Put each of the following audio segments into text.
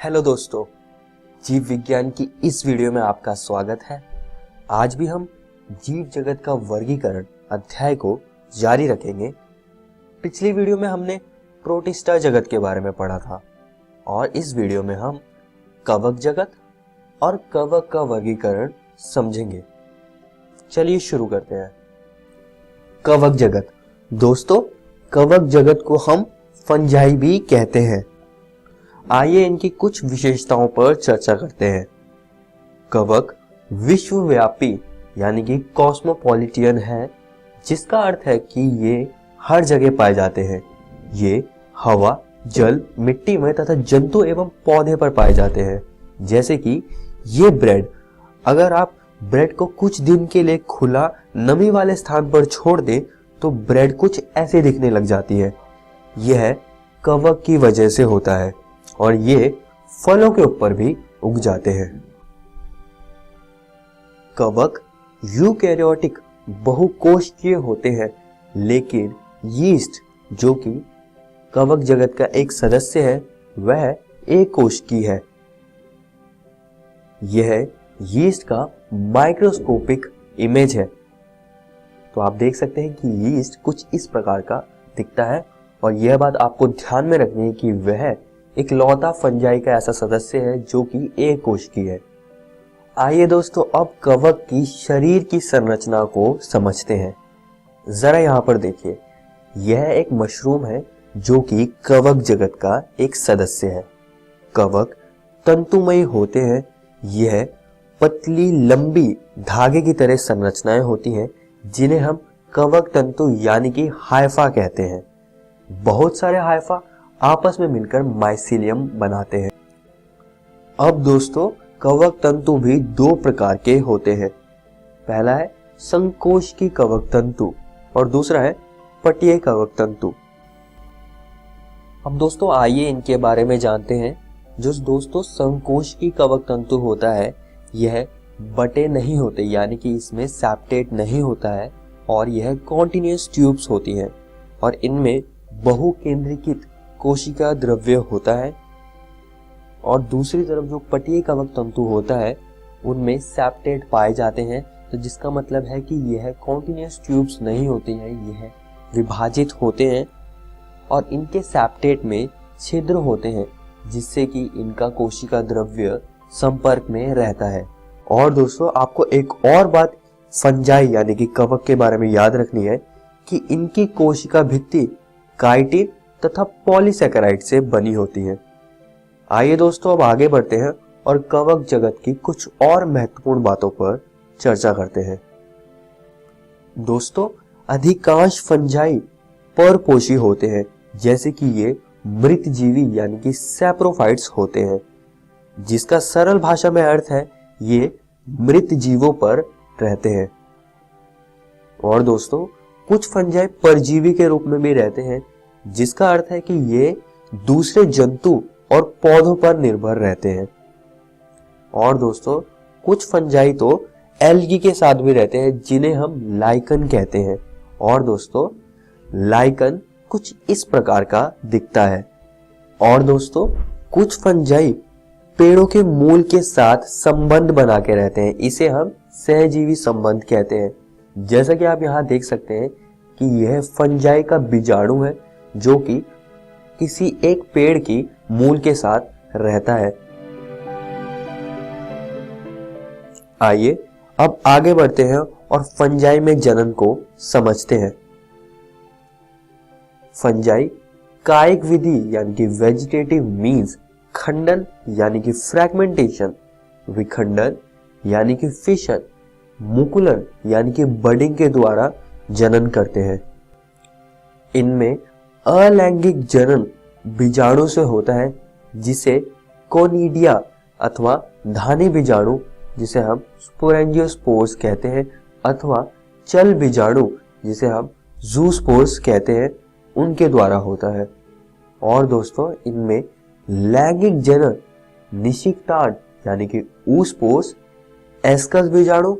Hello दोस्तों, जीव विज्ञान की इस वीडियो में आपका स्वागत है। आज भी हम जीव जगत का वर्गीकरण अध्याय को जारी रखेंगे। पिछली वीडियो में हमने प्रोटिस्टा जगत के बारे में पढ़ा था और इस वीडियो में हम कवक जगत और कवक का वर्गीकरण समझेंगे। चलिए शुरू करते हैं। कवक जगत। दोस्तों, कवक जगत को हम फंजाई भी कहते हैं। आइए इनकी कुछ विशेषताओं पर चर्चा करते हैं। कवक विश्वव्यापी यानी कि कॉस्मोपॉलिटियन है, जिसका अर्थ है कि ये हर जगह पाए जाते हैं। ये हवा, जल, मिट्टी में तथा जंतु एवं पौधे पर पाए जाते हैं। जैसे कि ये ब्रेड, अगर आप ब्रेड को कुछ दिन के लिए खुला नमी वाले स्थान पर छोड़ दें तो ब्रेड कुछ ऐसे दिखने लग जाती है। यह कवक की वजह से होता है और ये फलों के ऊपर भी उग जाते हैं। कवक यूकैरियोटिक बहुकोशिकीय होते हैं, लेकिन यीस्ट जो कि कवक जगत का एक सदस्य है वह एक कोशिकीय है। यह यीस्ट का माइक्रोस्कोपिक इमेज है। तो आप देख सकते हैं कि यीस्ट कुछ इस प्रकार का दिखता है और यह बात आपको ध्यान में रखनी है कि वह एक लौता फंजाई का ऐसा सदस्य है जो कि एक कोशिकीय है। आइए दोस्तों, अब कवक की शरीर की संरचना को समझते हैं। जरा यहाँ पर देखिए, यह एक मशरूम है जो कि कवक जगत का एक सदस्य है। कवक तंतुमयी होते हैं। यह पतली लंबी धागे की तरह संरचनाएं होती हैं जिन्हें हम कवक तंतु यानी कि हाइफा कहते हैं। बहुत सारे हाइफा आपस में मिलकर माइसीलियम बनाते हैं। अब दोस्तों, कवक तंतु भी दो प्रकार के होते हैं। पहला है संकोशिकी कवक तंतु और दूसरा है पटीय कवक तंतु। अब दोस्तों आइए इनके बारे में जानते हैं। जो दोस्तों संकोशिकी कवक तंतु होता है, यह बटे नहीं होते यानी कि इसमें सेप्टेट नहीं होता है और यह कॉन्टिन्यूअस ट्यूब्स होती हैं और इनमें बहुकेंद्रीकृत कोशिका द्रव्य होता है। और दूसरी तरफ जो पटीय कवक तंतु होता है उनमें सेप्टेट पाए जाते हैं। तो जिसका मतलब है कि यह कॉन्टिन्यूअस ट्यूब्स नहीं होती हैं, यह विभाजित होते हैं और इनके सेप्टेट में छिद्र होते हैं जिससे कि इनका कोशिका द्रव्य संपर्क में रहता है। और दोस्तों आपको एक और बात फंजाई यानी कि कवक के बारे में याद रखनी है कि इनकी कोशिका भित्ति काइटिन तथा पॉलीसैकेराइड से बनी होती है। आइए दोस्तों अब आगे बढ़ते हैं और कवक जगत की कुछ और महत्वपूर्ण बातों पर चर्चा करते हैं। दोस्तों, अधिकांश फंजाई परपोषी होते हैं, जैसे कि ये मृत जीवी यानी कि सैप्रोफाइट्स होते हैं, जिसका सरल भाषा में अर्थ है ये मृत जीवों पर रहते हैं। और दोस्तों कुछ फंजाई परजीवी के रूप में भी रहते हैं, जिसका अर्थ है कि ये दूसरे जंतु और पौधों पर निर्भर रहते हैं। और दोस्तों कुछ फंजाई तो एल्गी के साथ भी रहते हैं जिन्हें हम लाइकन कहते हैं। और दोस्तों लाइकन कुछ इस प्रकार का दिखता है। और दोस्तों कुछ फंजाई पेड़ों के मूल के साथ संबंध बना के रहते हैं, इसे हम सहजीवी संबंध कहते हैं। जैसा कि आप यहाँ देख सकते हैं कि यह फंजाई का बीजाणु है जो कि किसी एक पेड़ की मूल के साथ रहता है। आइए अब आगे बढ़ते हैं और फंजाई में जनन को समझते हैं। फंजाई कायिक विधि यानी कि वेजिटेटिव मीन्स खंडन यानी कि फ्रैगमेंटेशन, विखंडन यानी कि फिशन, मुकुलन यानी कि बडिंग के द्वारा जनन करते हैं। इनमें अलैंगिक जनन बीजाणु से होता है जिसे कोनिडिया अथवा धानी बीजाणु जिसे हम स्पोरेंजियोस्पोर्स कहते हैं अथवा चल बीजाणु जिसे हम जूस्पोर्स कहते हैं, उनके द्वारा होता है। और दोस्तों इनमें लैंगिक जनन निषिक्तांड यानी कि ऊस्पोर्स, एस्कस बीजाणु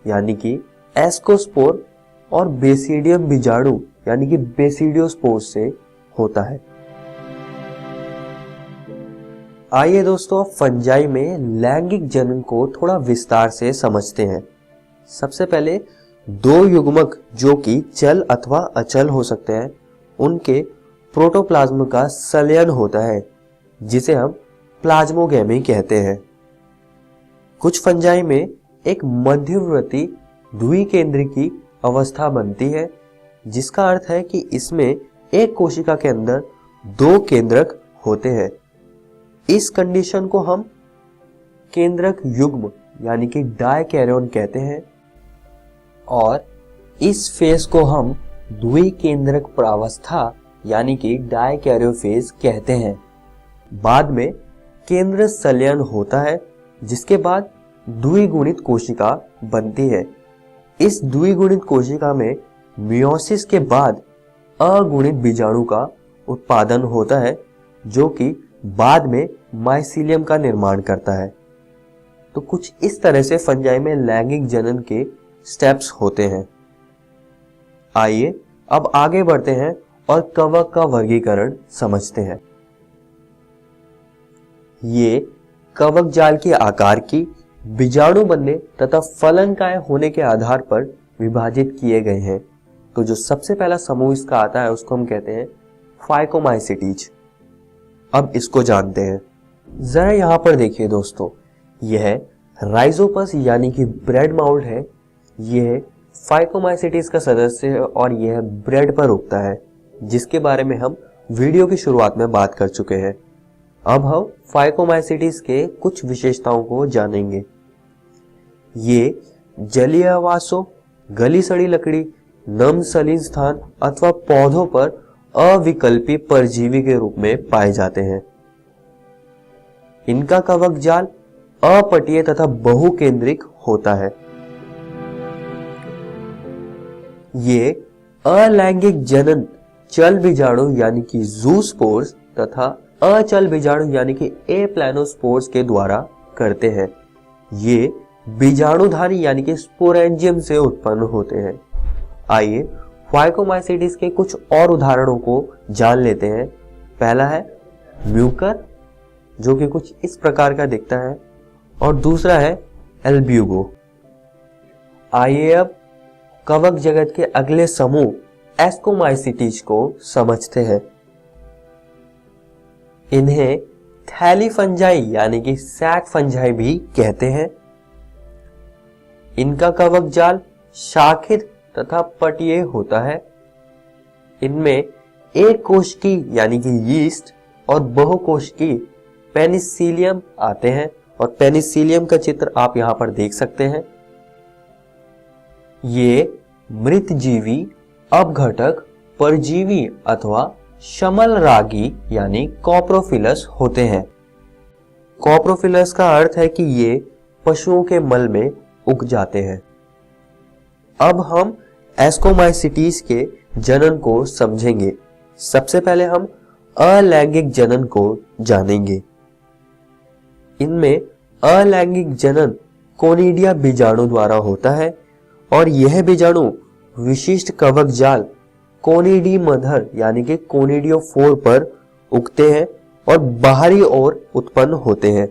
यानी कि एस्कोस्पोर और बेसिडियम बीजाणु यानी कि बेसिडियोस्पोर्स से होता है। आइए दोस्तों फंजाई में लैंगिक जनन को थोड़ा विस्तार से समझते हैं। सबसे पहले दो युग्मक जो कि चल अथवा अचल हो सकते हैं, उनके प्रोटोप्लाज्म का संलयन होता है जिसे हम प्लाज्मोगेमी कहते हैं। कुछ फंजाई में एक मध्यवर्ती द्विकेंद्रिकी अवस्था बनती है, जिसका अर्थ है कि इसमें एक कोशिका के अंदर दो केंद्रक होते हैं। इस कंडीशन को हम केंद्रक युग्म यानी कि डायकैरियन कहते हैं और इस फेज को हम द्विकेंद्रक प्रावस्था यानी कि डायकैरियोफेज कहते हैं। बाद में केंद्र संलयन होता है, जिसके बाद द्विगुणित कोशिका बनती है। इस द्विगुणित कोशिका में मियोसिस के बाद अगुणित बीजाणु का उत्पादन होता है, जो कि बाद में माइसीलियम का निर्माण करता है। तो कुछ इस तरह से फंजाई में लैंगिक जनन के स्टेप्स होते हैं। आइए अब आगे बढ़ते हैं और कवक का वर्गीकरण समझते हैं। ये कवक जाल के आकार की, बीजाणु बनने तथा फलनकाय होने के आधार पर विभाजित किए गए हैं। तो जो सबसे पहला समूह इसका आता है उसको हम कहते हैं फाइकोमाइसिटीज। अब इसको जानते हैं। जरा यहां पर देखिए दोस्तों, यह राइजोपस यानी कि ब्रेड माउल्ट है। यह फाइकोमाइसिटीज का सदस्य है और यह ब्रेड पर उगता है, जिसके बारे में हम वीडियो की शुरुआत में बात कर चुके हैं। अब हम फाइकोमाइसिटीज के कुछ विशेषताओं को जानेंगे। ये जलीय आवासों, गली सड़ी लकड़ी, नम सलीन स्थान अथवा पौधों पर अविकल्पी परजीवी के रूप में पाए जाते हैं। इनका कवक जाल अपटीय तथा बहुकेंद्रिक होता है। ये अलैंगिक जनन चल बीजाणु यानी कि जूस्पोर्स तथा अचल बीजाणु यानी कि एप्लानोस्पोर्स के द्वारा करते हैं। ये बीजाणुधारी यानी कि स्पोरेंजियम से उत्पन्न होते हैं। आइए फाइकोमाइसिटीज के कुछ और उदाहरणों को जान लेते हैं। पहला है म्यूकर, जो कि कुछ इस प्रकार का दिखता है, और दूसरा है एल्ब्यूगो। आइए अब कवक जगत के अगले समूह एस्कोमाइसिटीज को समझते हैं। इन्हें थैली फंजाई यानी कि सैक फंजाई भी कहते हैं। इनका कवक जाल शाखित तथा पटीय होता है। इनमें एक कोशिकी यानी कि यीस्ट और बहुकोशिकी पेनिसिलियम आते हैं और पेनिसिलियम का चित्र आप यहां पर देख सकते हैं। ये मृतजीवी, अपघटक, परजीवी अथवा शमल रागी यानी कॉप्रोफिलस होते हैं। कॉप्रोफिलस का अर्थ है कि ये पशुओं के मल में उग जाते हैं। अब हम एस्कोमाइसिटीज के जनन को समझेंगे। सबसे पहले हम अलैंगिक जनन को जानेंगे। इनमें अलैंगिक जनन कोनिडिया बीजाणु द्वारा होता है और यह बीजाणु विशिष्ट कवक जाल कोनिडी मदर यानी कि कोनिडियोफोर पर उगते हैं और बाहरी ओर उत्पन्न होते हैं।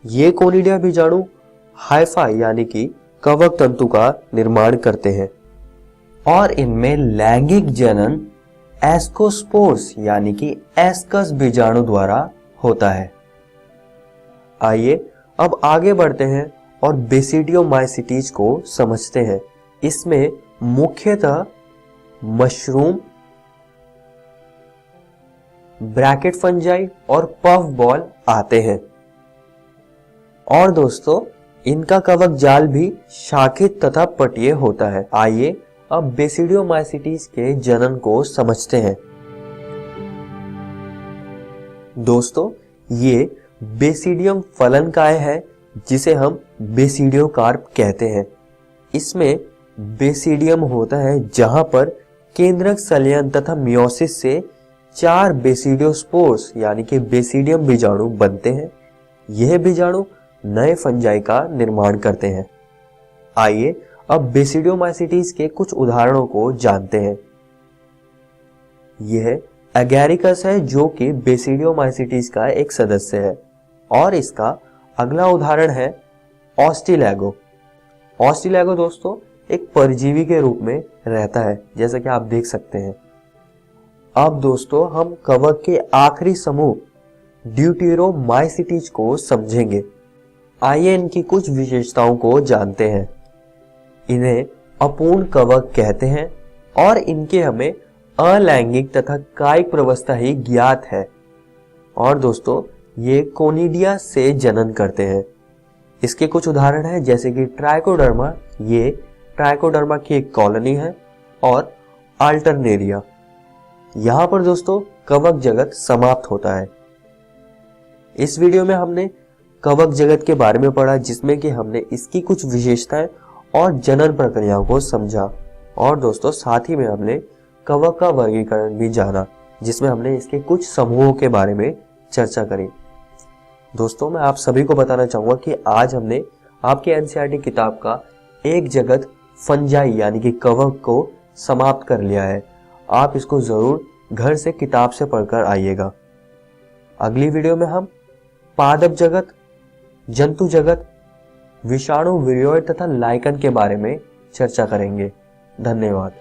ये कोनिडिया बीजाणु हाइफा यानी कि कवक तंतु का निर्माण करते हैं और इनमें लैंगिक जनन एस्कोस्पोर्स यानी कि एस्कस बीजाणु द्वारा होता है। आइए अब आगे बढ़ते हैं और बेसिडियोमाइसिटीज को समझते हैं। इसमें मुख्यतः मशरूम, ब्रैकेट फंजाई और पफ बॉल आते हैं। और दोस्तों, इनका कवक जाल भी शाखित तथा पटीय होता है। आइए अब बेसिडियोमाइसिटीज के जनन को समझते हैं। दोस्तों, ये बेसिडियम फलनकाय है जिसे हम बेसिडियोकार्प कहते हैं। इसमें बेसिडियम होता है जहां पर केंद्रक संलयन तथा मियोसिस से 4 बेसिडियोस्पोर्स यानी कि बेसिडियम बीजाणु बनते हैं। यह बीजाणु नए फंजाई का निर्माण करते हैं। आइए अब बेसिडियोमाइसिटीज के कुछ उदाहरणों को जानते हैं। यह एगैरिकस है जो कि बेसिडियोमाइसिटीज का एक सदस्य है। और इसका अगला उदाहरण है ऑस्टिलैगो। ऑस्टिलैगो दोस्तों एक परजीवी के रूप में रहता है, जैसा कि आप देख सकते हैं। अब दोस्तों हम कवक के आखिरी समूह ड्यूटेरोमाइसिटीज को समझेंगे। आइए इनकी कुछ विशेषताओं को जानते हैं। इन्हें अपूर्ण कवक कहते हैं और इनके हमें अलैंगिक तथा कायिक प्रवस्था ही ज्ञात है। और दोस्तों ये कोनिडिया से जनन करते हैं। इसके कुछ उदाहरण हैं, जैसे कि ट्राइकोडर्मा, ये ट्राइकोडर्मा की एक कॉलोनी है, और अल्टरनेरिया। यहां पर दोस्तों कवक जगत समाप्त होता है। इस वीडियो में हमने कवक जगत के बारे में पढ़ा, जिसमें कि हमने इसकी कुछ विशेषताएं और जनन प्रक्रियाओं को समझा। और दोस्तों साथ ही में हमने कवक का वर्गीकरण भी जाना, जिसमें हमने इसके कुछ समूहों के बारे में चर्चा करी। दोस्तों मैं आप सभी को बताना चाहूंगा कि आज हमने आपके एनसीईआरटी किताब का एक जगत फंजाई यानी कि कवक को समाप्त कर लिया है। आप इसको जरूर घर से किताब से पढ़कर आइएगा। अगली वीडियो में हम पादप जगत, जंतु जगत, विषाणु, विरयोइड तथा लाइकन के बारे में चर्चा करेंगे। धन्यवाद।